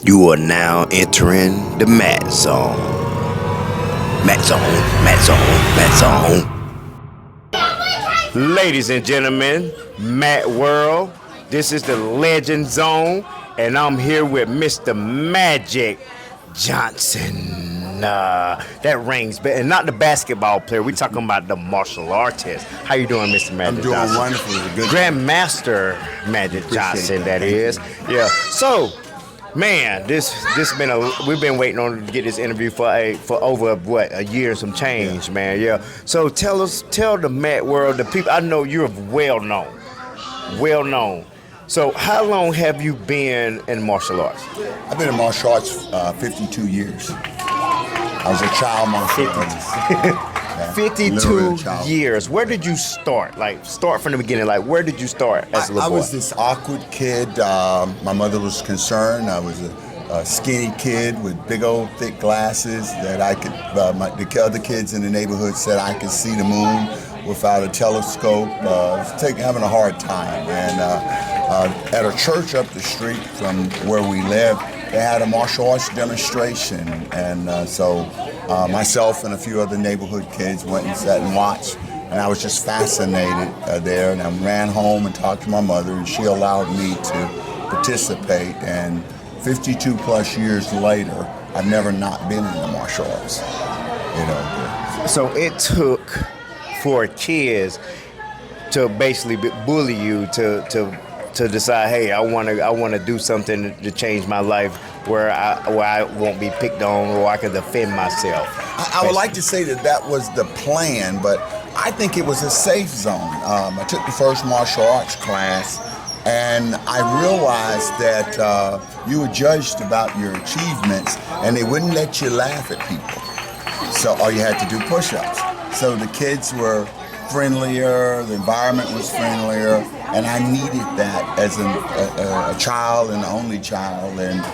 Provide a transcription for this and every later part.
You are now entering the Mat Zone. Mat Zone, Mat Zone, Mat Zone. Ladies and gentlemen, Matt World, this is the Legend Zone, and I'm here with Mr. Magic Johnson. That rings, and not the basketball player. We're talking about the martial artist. How you doing, Mr. Magic I'm doing Johnson? wonderfully. Good. Grandmaster Magic Johnson, that is. Yeah. So, man, we've been waiting on to get this interview for over a year and some change, man. Yeah. So tell the Matt world, the people. I know you're well known. So how long have you been in martial arts? I've been in martial arts 52 years. I was a child martial artist. 52 years. Where did you start? Like, start from the beginning. Like, where did you start as a little boy? I was this awkward kid. My mother was concerned. I was a skinny kid with big old thick glasses that I could, the other kids in the neighborhood said I could see the moon without a telescope. Having a hard time. And at a church up the street from where we lived, they had a martial arts demonstration, and so myself and a few other neighborhood kids went and sat and watched, and I was just fascinated there, and I ran home and talked to my mother, and she allowed me to participate, and 52 plus years later, I've never not been in the martial arts, So it took for kids to basically bully you to decide, hey, I want to do something to change my life where I won't be picked on or I can defend myself. I would like to say that was the plan, but I think it was a safe zone. I took the first martial arts class, and I realized that you were judged about your achievements, and they wouldn't let you laugh at people. So all you had to do push-ups. So the kids were friendlier, the environment was friendlier, and I needed that as a child and the only child, and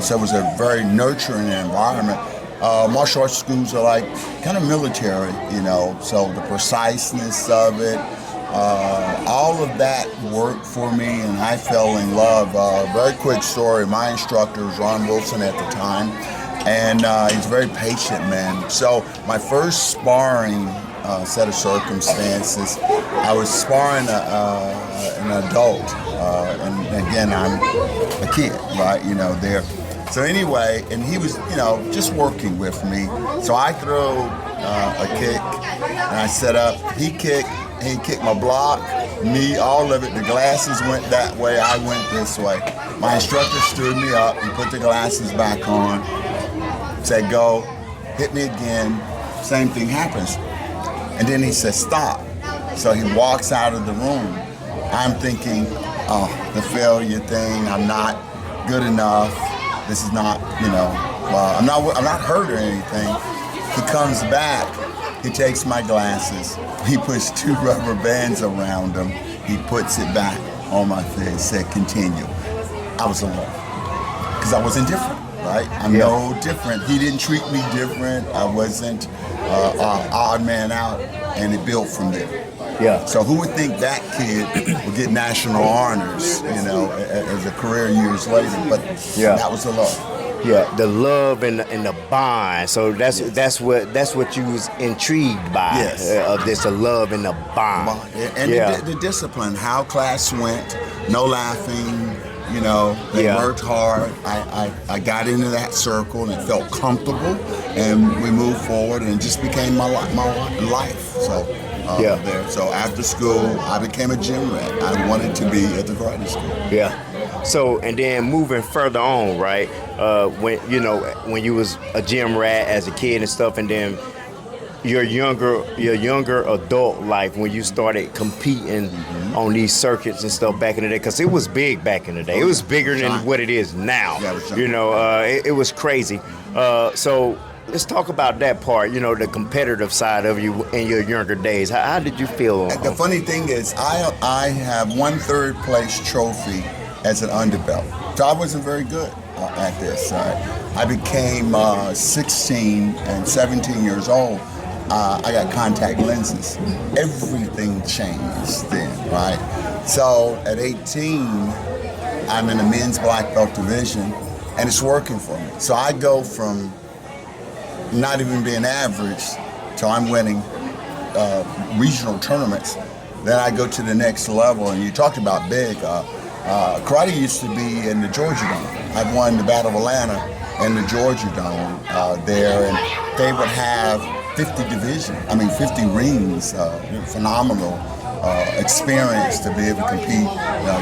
so it was a very nurturing environment. Martial arts schools are like kind of military, so the preciseness of it, all of that worked for me, and I fell in love. Very quick story, my instructor was Ron Wilson at the time, and he's a very patient man. So my first sparring set of circumstances, I was sparring an adult, and again, I'm a kid, right, there. So anyway, and he was, just working with me. So I throw a kick, and I set up, he kicked my block, me, all of it, the glasses went that way, I went this way. My instructor stood me up and put the glasses back on, said go, hit me again, same thing happens. And then he says, stop. So he walks out of the room. I'm thinking, oh, the failure thing, I'm not good enough. This is not, I'm not hurt or anything. He comes back, he takes my glasses, he puts 2 rubber bands around them, he puts it back on my face, said, continue. I was alone, because I wasn't different, right? I'm no different. He didn't treat me different. I wasn't odd man out, and it built from there. Yeah. So who would think that kid would get national honors, as a career years later? But that was the love. Yeah, the love and the bond. So that's what you was intrigued by. Yes. Of this, the love and the bond. And the discipline, how class went, no laughing. They worked hard. I got into that circle and it felt comfortable, and we moved forward, and it just became my life. So there. So after school, I became a gym rat. I wanted to be at the karate school. Yeah. So and then moving further on, right? When you was a gym rat as a kid and stuff, and then your younger adult life when you started competing on these circuits and stuff back in the day, because it was big back in the day. It was bigger than what it is now. It was crazy. So let's talk about that part, the competitive side of you in your younger days. How did you feel? The funny thing is, I have 1 3rd place trophy as an underbelt. So I wasn't very good at this. I became 16 and 17 years old. I got contact lenses. Everything changed then, right? So at 18, I'm in the men's black belt division, and it's working for me. So I go from not even being average till I'm winning regional tournaments. Then I go to the next level, and you talked about big. Karate used to be in the Georgia Dome. I've won the Battle of Atlanta in the Georgia Dome there, and they would have 50 rings, phenomenal experience to be able to compete.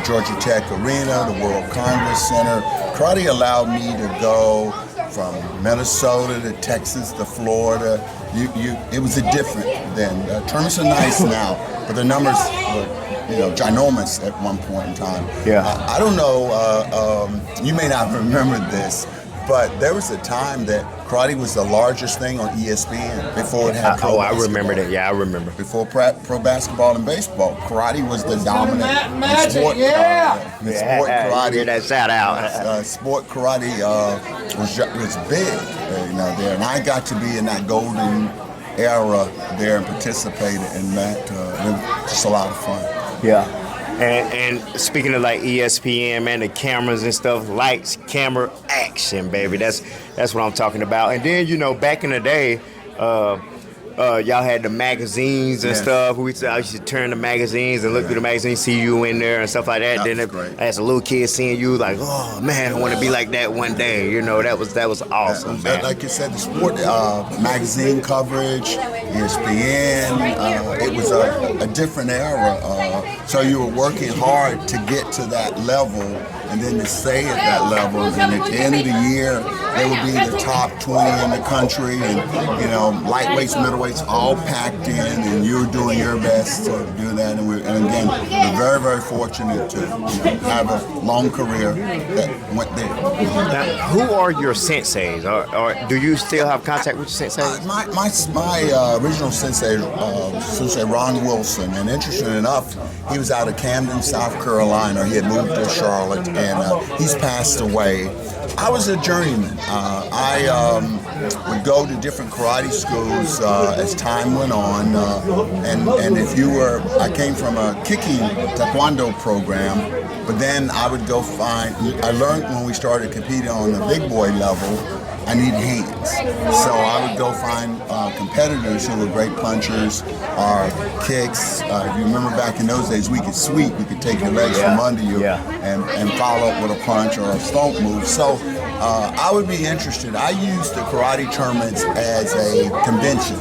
Georgia Tech Arena, the World Congress Center. Karate allowed me to go from Minnesota to Texas to Florida. It was a different then. Tournaments are nice now, but the numbers were, ginormous at one point in time. Yeah. I don't know, you may not remember this, but there was a time that karate was the largest thing on ESPN before it had pro basketball. I remember that. Yeah, I remember. Before pro basketball and baseball, karate was the dominant sport. Sport karate. Hear that shout out. Sport karate was big, there, and I got to be in that golden era there and participated in that. It was just a lot of fun. Yeah. And speaking of like ESPN, man, the cameras and stuff, lights, camera, action, baby. That's what I'm talking about. And then, back in the day, y'all had the magazines and stuff. I used to turn the magazines and look through the magazines, see you in there and stuff like that. Then as a little kid, seeing you, like, oh man, I want to be like that one day. That was awesome, man. Like you said, the sport magazine coverage, ESPN, it was a different era. So you were working hard to get to that level, and then to stay at that level. And at the end of the year, they would be the top 20 in the country, and lightweights, middleweights, all packed in, and you were doing your best to do that. And again, we're very, very fortunate to have a long career that went there. Now, who are your senseis? Or do you still have contact with your senseis? My original sensei, Sensei Ron Wilson, and interesting enough, he was out of Camden, South Carolina. He had moved to Charlotte, and he's passed away. I was a journeyman. I would go to different karate schools as time went on, and if you were, I came from a kicking taekwondo program, but then I would go I learned when we started competing on the big boy level, I need hands. So I would go find competitors who were great punchers or kicks. If you remember back in those days, we could sweep. We could take your legs from under you and follow up with a punch or a stomp move. So I would be interested. I used the karate tournaments as a convention.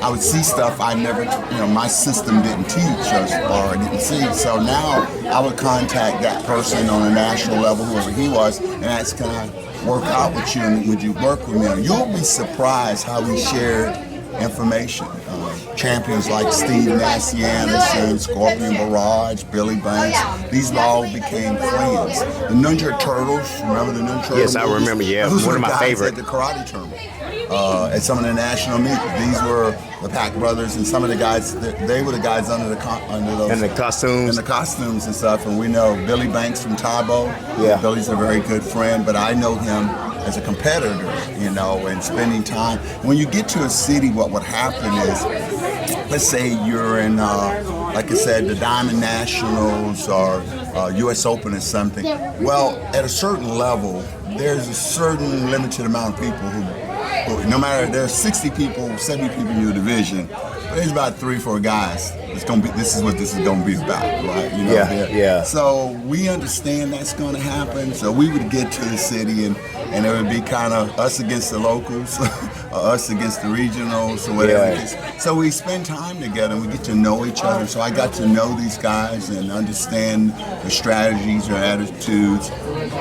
I would see stuff I never, my system didn't teach or didn't see. So now I would contact that person on a national level, whoever he was, and ask, can I work out with you, and would you work with me? And you'll be surprised how we shared information. Champions like Steve Nassianis, Scorpion Barrage, Billy Banks, these all became friends. The Ninja Turtles, remember the Ninja Turtles? Yes, I remember, Those one of my favorite. At the karate tournament. At some of the national meets, these were the Pack brothers, and some of the guys, they were the guys under those. And the costumes. And the costumes and stuff, and we know Billy Banks from Tabo. Yeah. Billy's a very good friend, but I know him as a competitor, and spending time. When you get to a city, what would happen is, let's say you're in, like I said, the Diamond Nationals or U.S. Open or something. Well, at a certain level, there's a certain limited amount of people who no matter, there's 60 people, 70 people in your division, but there's about 3-4 guys. This is what this is gonna be about, right? Yeah. So we understand that's gonna happen. So we would get to the city, and it would be kind of us against the locals, or us against the regionals, or whatever it is. So we spend time together, and we get to know each other. So I got to know these guys and understand their strategies, their attitudes.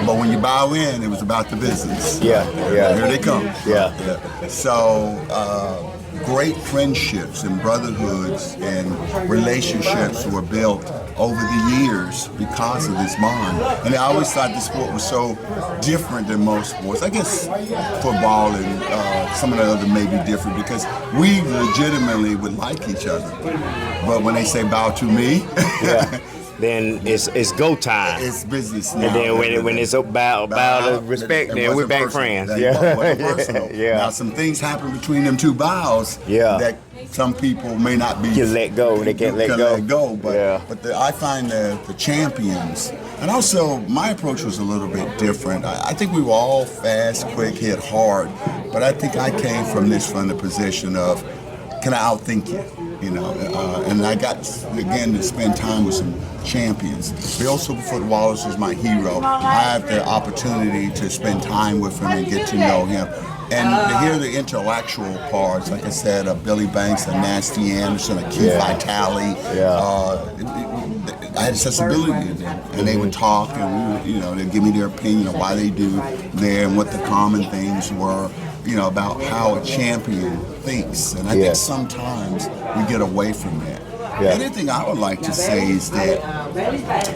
But when you bow in, it was about the business. Yeah. Here they come. Yeah. So great friendships and brotherhoods and relationships were built over the years because of this bond. And I always thought the sport was so different than most sports. I guess football and some of the other may be different because we legitimately would like each other. But when they say bow to me, then it's go time. It's business now. And then when it's about respect, then we're back friends. It wasn't personal. Yeah. Now some things happen between them two bows. Yeah. That some people may not be. Can let go. They can't let go. But I find the champions, and also my approach was a little bit different. I think we were all fast, quick, hit hard, but I think I came from the position of, can I outthink you? You know, and I got again to spend time with some champions. Bill Superfoot Wallace is my hero. I have the opportunity to spend time with him and get to know him. And to hear the intellectual parts, like I said, Billy Banks, Nasty Anderson, Keith Vitale. I had accessibility to them, and they would talk, and they'd give me their opinion of why they do there and what the common things were, about how a champion thinks. And I think sometimes we get away from that. The other thing I would like to say is that,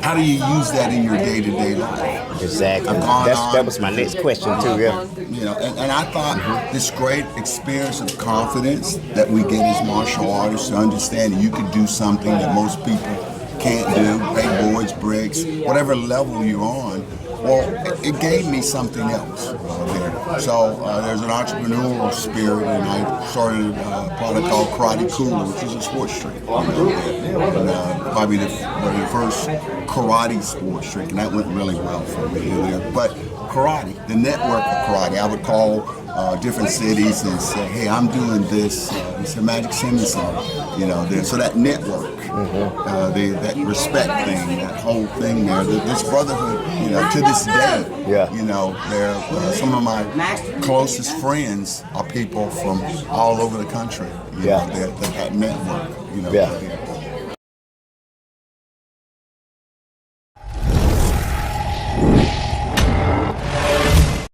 how do you use that in your day-to-day life? Exactly. That was my next question too. And I thought this great experience of confidence that we get as martial artists to understand that you can do something that most people can't do, break boards, bricks, whatever level you're on. Well, it gave me something else there. So there's an entrepreneurial spirit, and I started a product called Karate Cooler, which is a sports drink. Probably the first karate sports drink, and that went really well for me there. But karate, the network of karate, I would call different cities and say, hey, I'm doing this. It's a Magic Simmons there. So that network, that respect thing, that whole thing there, this brotherhood, to this day, they're some of my closest friends are people from all over the country, that network, there.